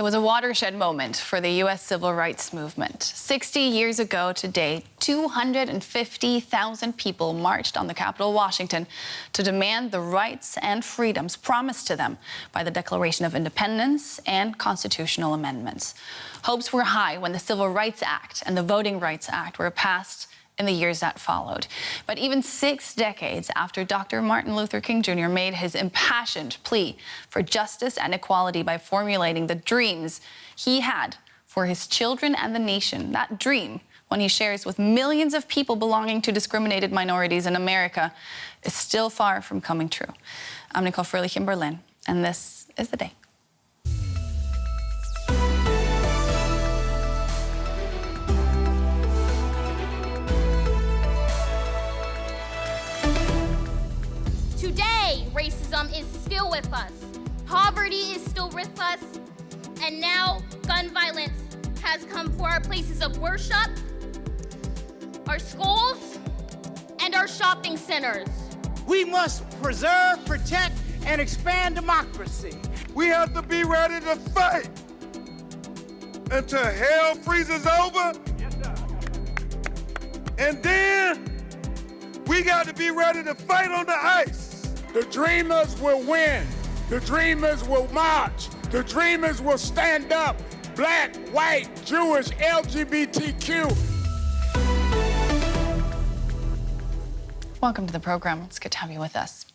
It was a watershed moment for the U.S. civil rights movement. 60 years ago today, 250,000 people marched on the Capitol, Washington, to demand the rights and freedoms promised to them by the Declaration of Independence and constitutional amendments. Hopes were high when the Civil Rights Act and the Voting Rights Act were passed in the years that followed. But even 6 decades after Dr. Martin Luther King Jr. made his impassioned plea for justice and equality by formulating the dreams he had for his children and the nation, that dream, one he shares with millions of people belonging to discriminated minorities in America, is still far from coming true. I'm Nicole Furlich in Berlin, and this is The Day. Today, racism is still with us. Poverty is still with us. And now, gun violence has come for our places of worship, our schools, and our shopping centers. We must preserve, protect, and expand democracy. We have to be ready to fight until hell freezes over. Yes, sir. And then we got to be ready to fight on the ice. The dreamers will win. The dreamers will march. The dreamers will stand up. Black, white, Jewish, LGBTQ. Welcome to the program. It's good to have you with us.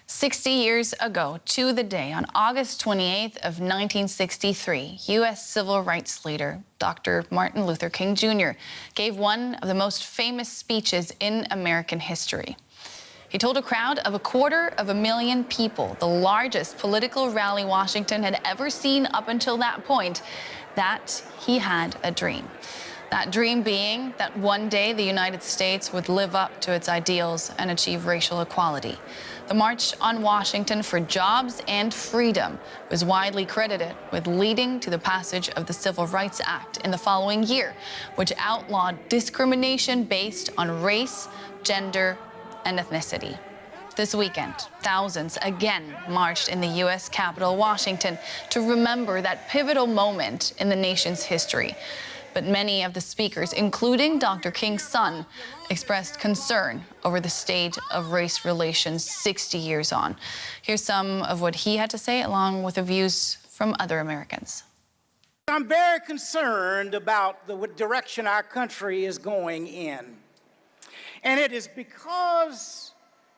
60 years ago to the day, on August 28th of 1963, U.S. civil rights leader Dr. Martin Luther King Jr. gave one of the most famous speeches in American history. He told a crowd of 250,000 people, the largest political rally Washington had ever seen up until that point, that he had a dream. That dream being that one day the United States would live up to its ideals and achieve racial equality. The March on Washington for Jobs and Freedom was widely credited with leading to the passage of the Civil Rights Act in the following year, which outlawed discrimination based on race, gender, and ethnicity. This weekend, thousands again marched in the U.S. Capitol, Washington, to remember that pivotal moment in the nation's history. But many of the speakers, including Dr. King's son, expressed concern over the state of race relations 60 years on. Here's some of what he had to say, along with the views from other Americans. I'm very concerned about the direction our country is going in. And it is because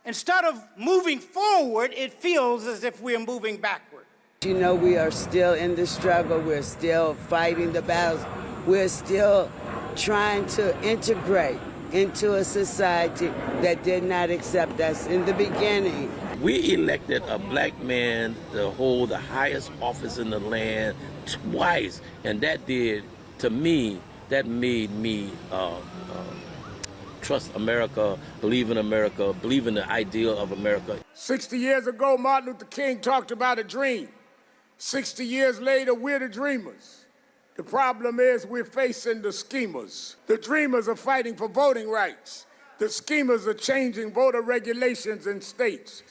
instead of moving forward, it feels as if we're moving backward. You know, we are still in the struggle. We're still fighting the battles. We're still trying to integrate into a society that did not accept us in the beginning. We elected a black man to hold the highest office in the land twice, and that did, to me, that made me trust America, believe in the ideal of America. 60 years ago, Martin Luther King talked about a dream. 60 years later, we're the dreamers. The problem is we're facing the schemers. The dreamers are fighting for voting rights. The schemers are changing voter regulations in states.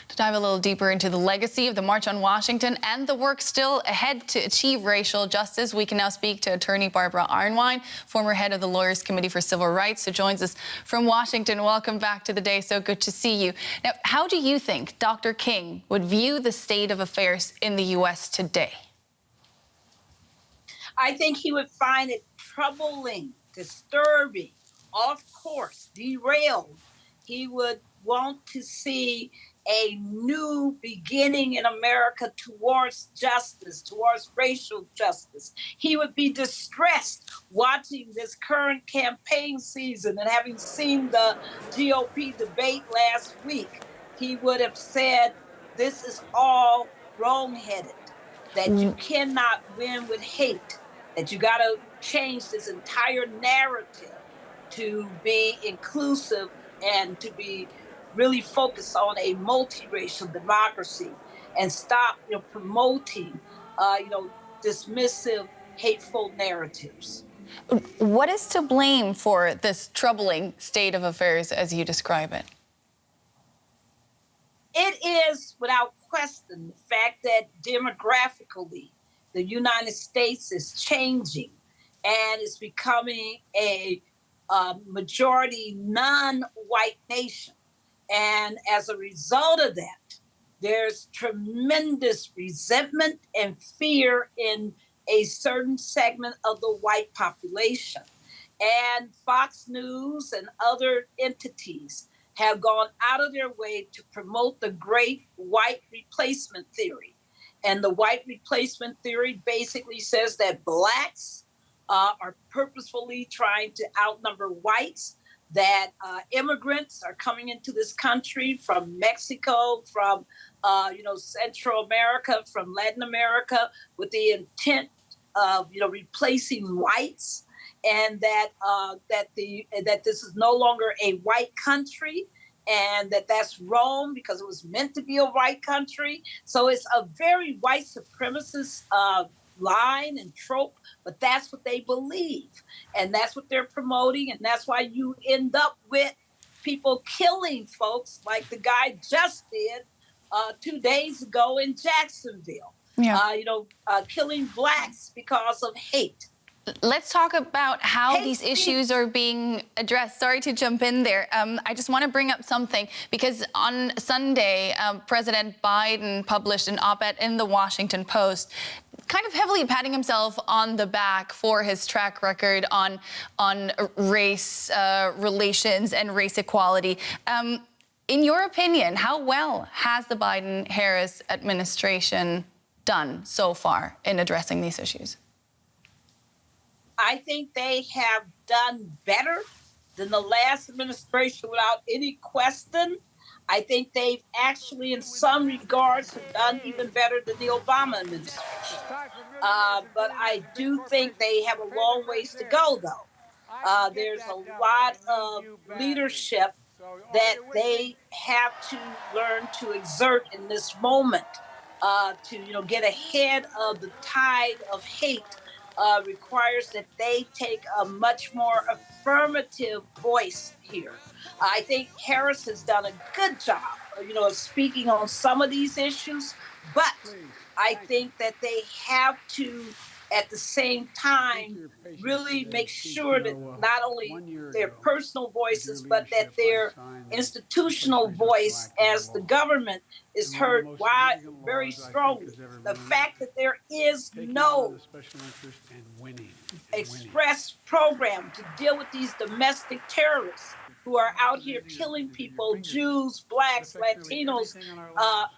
To dive a little deeper into the legacy of the March on Washington and the work still ahead to achieve racial justice, we can now speak to attorney Barbara Arnwine, former head of the Lawyers Committee for Civil Rights, who joins us from Washington. Welcome back to The Day. So good to see you. Now, how do you think Dr. King would view the state of affairs in the U.S. today? I think he would find it troubling, disturbing, off course, derailed. He would want to see a new beginning in America towards justice, towards racial justice. He would be distressed watching this current campaign season and having seen the GOP debate last week. He would have said, this is all wrong-headed, that you cannot win with hate, that you got to change this entire narrative to be inclusive and to be really focus on a multiracial democracy and stop, promoting, dismissive, hateful narratives. What is to blame for this troubling state of affairs as you describe it? It is, without question, the fact that demographically, the United States is changing and is becoming a majority non-white nation. And as a result of that, there's tremendous resentment and fear in a certain segment of the white population. And Fox News and other entities have gone out of their way to promote the great white replacement theory. And the white replacement theory basically says that blacks are purposefully trying to outnumber whites, that immigrants are coming into this country from Mexico, from Central America, from Latin America, with the intent of replacing whites, and that this is no longer a white country, and that's wrong because it was meant to be a white country. So it's a very white supremacist line and trope, but that's what they believe, and that's what they're promoting, and that's why you end up with people killing folks like the guy just did 2 days ago in Jacksonville. Killing blacks because of hate. Let's talk about how these issues are being addressed. Sorry to jump in there. I just want to bring up something because on Sunday, President Biden published an op-ed in the Washington Post, kind of heavily patting himself on the back for his track record on race relations and race equality. In your opinion, how well has the Biden-Harris administration done so far in addressing these issues? I think they have done better than the last administration without any question. I think they've actually, in some regards, have done even better than the Obama administration. But I do think they have a long ways to go, though. There's a lot of leadership that they have to learn to exert in this moment to get ahead of the tide of hate. Requires that they take a much more affirmative voice here. I think Harris has done a good job, of speaking on some of these issues, but I think that they have to, at the same time, really make sure that not only their personal voices, but that their institutional voice as the government is heard very strongly. The fact that there is no express program to deal with these domestic terrorists who are out here killing people, Jews, blacks, Latinos,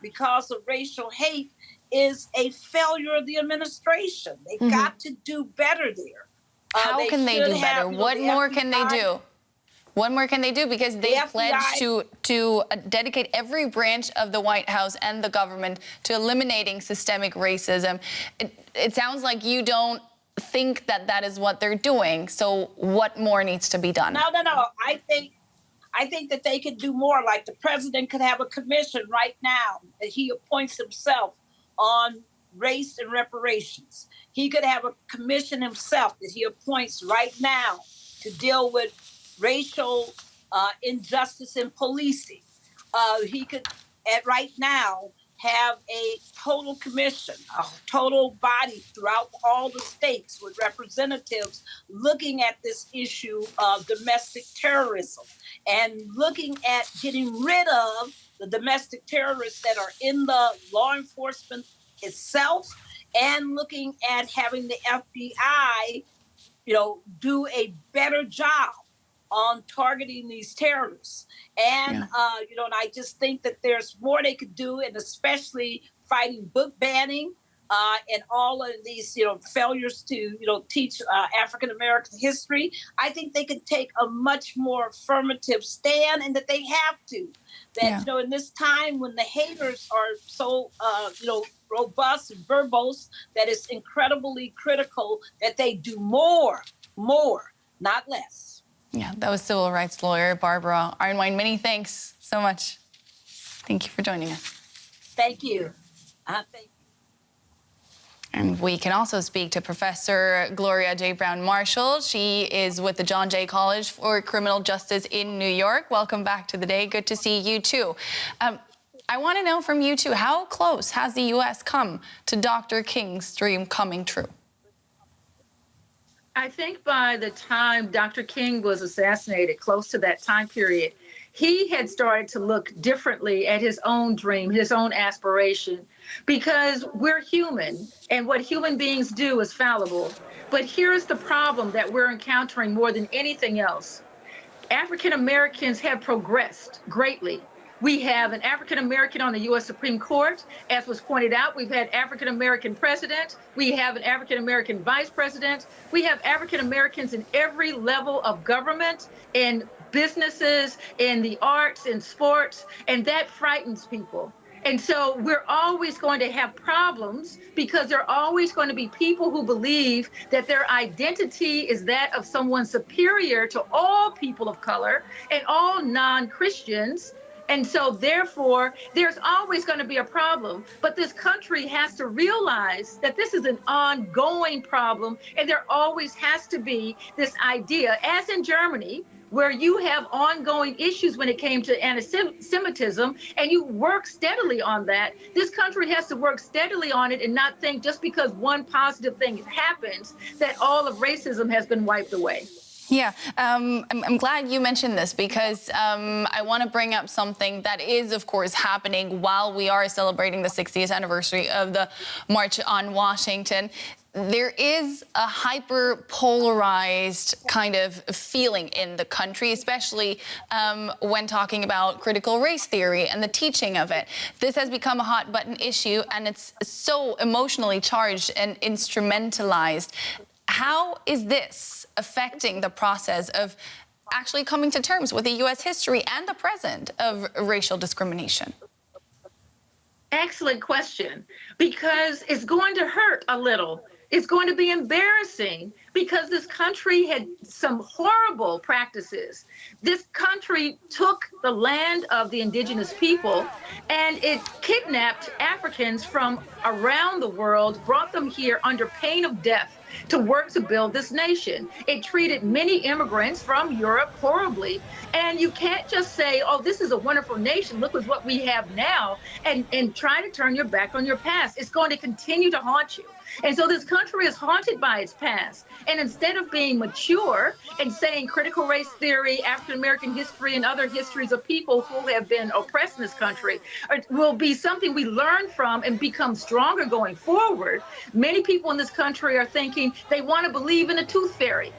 because of racial hate, is a failure of the administration. They've got to do better there. How can they do better? What more can they do? What more can they do? Because they pledged to dedicate every branch of the White House and the government to eliminating systemic racism. It sounds like you don't think that is what they're doing. So what more needs to be done? No. I think that they could do more. Like the president could have a commission right now that he appoints himself on race and reparations. He could have a commission himself that he appoints right now to deal with racial injustice in policing. He could, right now, have a total commission, a total body throughout all the states with representatives looking at this issue of domestic terrorism and looking at getting rid of the domestic terrorists that are in the law enforcement itself, and looking at having the FBI, do a better job on targeting these terrorists. And, and I just think that there's more they could do, and especially fighting book banning and all of these, failures to, teach African-American history. I think they could take a much more affirmative stand, and that they have to. That, in this time when the haters are so, robust and verbose, that it's incredibly critical that they do more, not less. Yeah, that was civil rights lawyer Barbara Arnwine. Many thanks so much. Thank you for joining us. Thank you. Thank you. And we can also speak to Professor Gloria J. Brown-Marshall. She is with the John Jay College for Criminal Justice in New York. Welcome back to The Day. Good to see you, too. I want to know from you too, how close has the U.S. come to Dr. King's dream coming true? I think by the time Dr. King was assassinated, close to that time period, he had started to look differently at his own dream, his own aspiration, because we're human and what human beings do is fallible. But here's the problem that we're encountering more than anything else. African Americans have progressed greatly. We have an African American on the U.S. Supreme Court. As was pointed out, we've had African American president. We have an African American vice president. We have African Americans in every level of government, in businesses, in the arts, in sports, and that frightens people. And so we're always going to have problems because there are always going to be people who believe that their identity is that of someone superior to all people of color and all non-Christians. And so therefore, there's always going to be a problem. But this country has to realize that this is an ongoing problem. And there always has to be this idea, as in Germany, where you have ongoing issues when it came to anti-Semitism, and you work steadily on that. This country has to work steadily on it and not think just because one positive thing happens that all of racism has been wiped away. Yeah, I'm glad you mentioned this because I want to bring up something that is, of course, happening while we are celebrating the 60th anniversary of the March on Washington. There is a hyper-polarized kind of feeling in the country, especially when talking about critical race theory and the teaching of it. This has become a hot-button issue, and it's so emotionally charged and instrumentalized. How is this affecting the process of actually coming to terms with the U.S. history and the present of racial discrimination? Excellent question, because it's going to hurt a little. It's going to be embarrassing because this country had some horrible practices. This country took the land of the indigenous people and it kidnapped Africans from around the world, brought them here under pain of death to work to build this nation. It treated many immigrants from Europe horribly. And you can't just say, oh, this is a wonderful nation, look at what we have now, and try to turn your back on your past. It's going to continue to haunt you. And so this country is haunted by its past. And instead of being mature and saying critical race theory, African-American history, and other histories of people who have been oppressed in this country will be something we learn from and become stronger going forward, many people in this country are thinking they want to believe in a tooth fairy.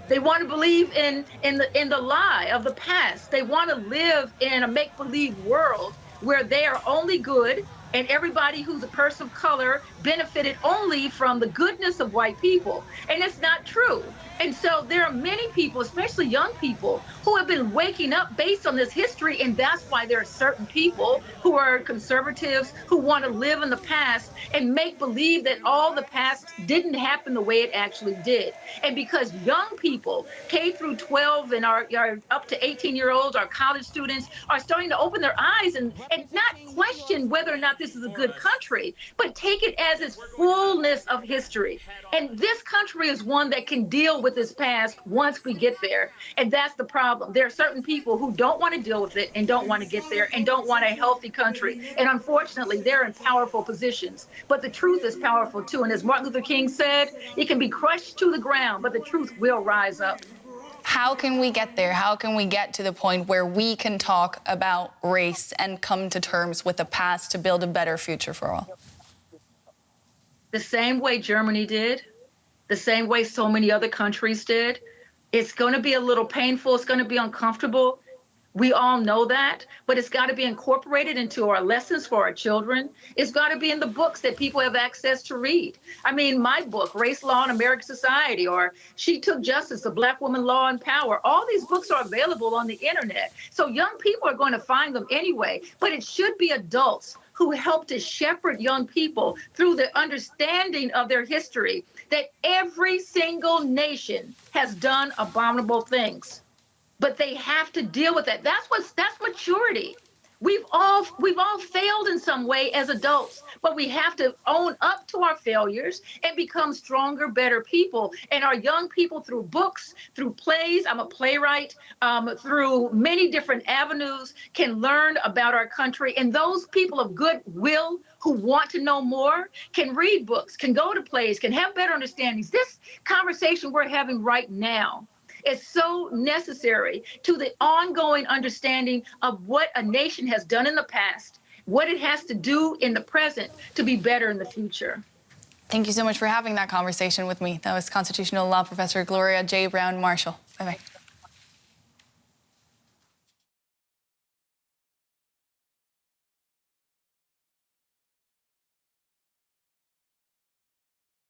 They want to believe in the lie of the past. They want to live in a make-believe world where they are only good and everybody who's a person of color benefited only from the goodness of white people. And it's not true. And so there are many people, especially young people, who have been waking up based on this history. And that's why there are certain people who are conservatives who want to live in the past and make believe that all the past didn't happen the way it actually did. And because young people, K through 12 and are up to 18-year-olds, our college students, are starting to open their eyes and not question whether or not this is a good country, but take it as its fullness of history. And this country is one that can deal with its past once we get there. And that's the problem. There are certain people who don't want to deal with it and don't want to get there and don't want a healthy country. And unfortunately, they're in powerful positions. But the truth is powerful too. And as Martin Luther King said, it can be crushed to the ground, but the truth will rise up. How can we get there? How can we get to the point where we can talk about race and come to terms with the past to build a better future for all? The same way Germany did, the same way so many other countries did. It's going to be a little painful. It's going to be uncomfortable. We all know that, but it's got to be incorporated into our lessons for our children. It's got to be in the books that people have access to read. I mean, my book, Race, Law, and American Society, or She Took Justice, A Black Woman, Law, and Power. All these books are available on the internet. So young people are going to find them anyway, but it should be adults who help to shepherd young people through the understanding of their history, that every single nation has done abominable things. But they have to deal with that. That's maturity. We've all failed in some way as adults, but we have to own up to our failures and become stronger, better people. And our young people, through books, through plays, I'm a playwright, through many different avenues, can learn about our country. And those people of goodwill who want to know more can read books, can go to plays, can have better understandings. This conversation we're having right now is so necessary to the ongoing understanding of what a nation has done in the past, what it has to do in the present to be better in the future. Thank you so much for having that conversation with me. That was constitutional law professor Gloria J. Brown Marshall. Bye-bye.